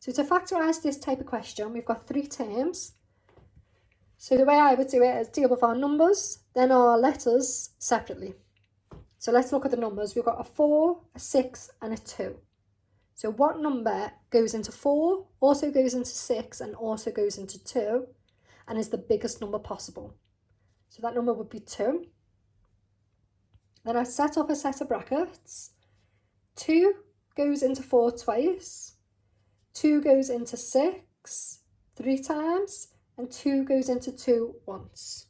So to factorise this type of question, we've got 3 terms. So the way I would do it is deal with our numbers, then our letters separately. So let's look at the numbers. We've got a 4, a 6 and a 2. So what number goes into 4, also goes into 6 and also goes into 2 and is the biggest number possible? So that number would be 2. Then I set up a set of brackets. 2 goes into 4 twice, 2 goes into 6 3 times, and 2 goes into 2 once.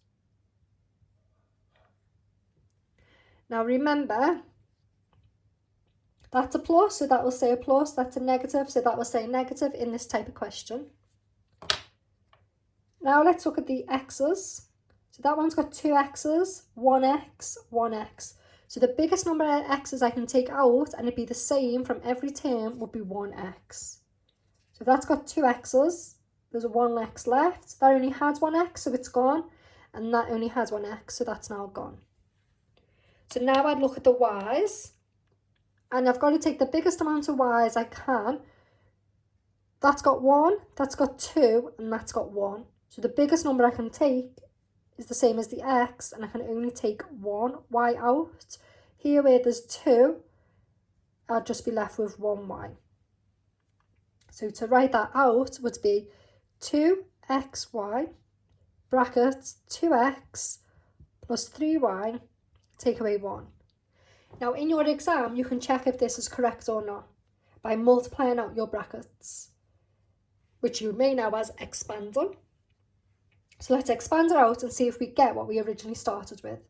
Now remember, that's a plus, so that will say a plus. That's a negative, so that will say negative in this type of question. Now let's look at the x's. So that one's got 2 x's, 1x, 1x. So the biggest number of x's I can take out and it'd be the same from every term would be 1x. So if that's got 2 x's, there's a 1x left. That only has 1x, so it's gone. And that only has 1x, so that's now gone. So now I'd look at the y's. And I've got to take the biggest amount of y's I can. That's got 1, that's got 2, and that's got 1. So the biggest number I can take is the same as the x, and I can only take 1 y out. Here where there's 2, I'll just be left with 1 y. So to write that out would be 2xy brackets 2x plus 3y, take away 1. Now in your exam you can check if this is correct or not by multiplying out your brackets, which you may know as expanding. So let's expand it out and see if we get what we originally started with.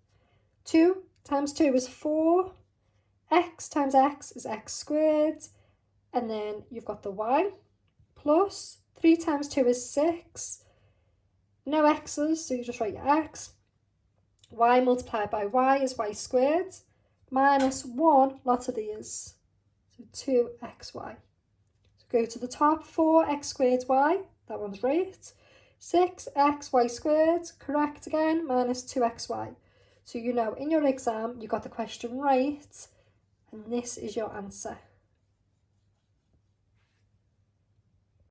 2 times 2 is 4, x times x is x squared, and then you've got the y, plus 3 times 2 is 6, no x's, so you just write your x, y multiplied by y is y squared, minus 1, lots of these, so 2xy. So go to the top, 4x squared y, that one's right. 6xy squared, correct again, minus 2xy. So you know in your exam you got the question right, and this is your answer.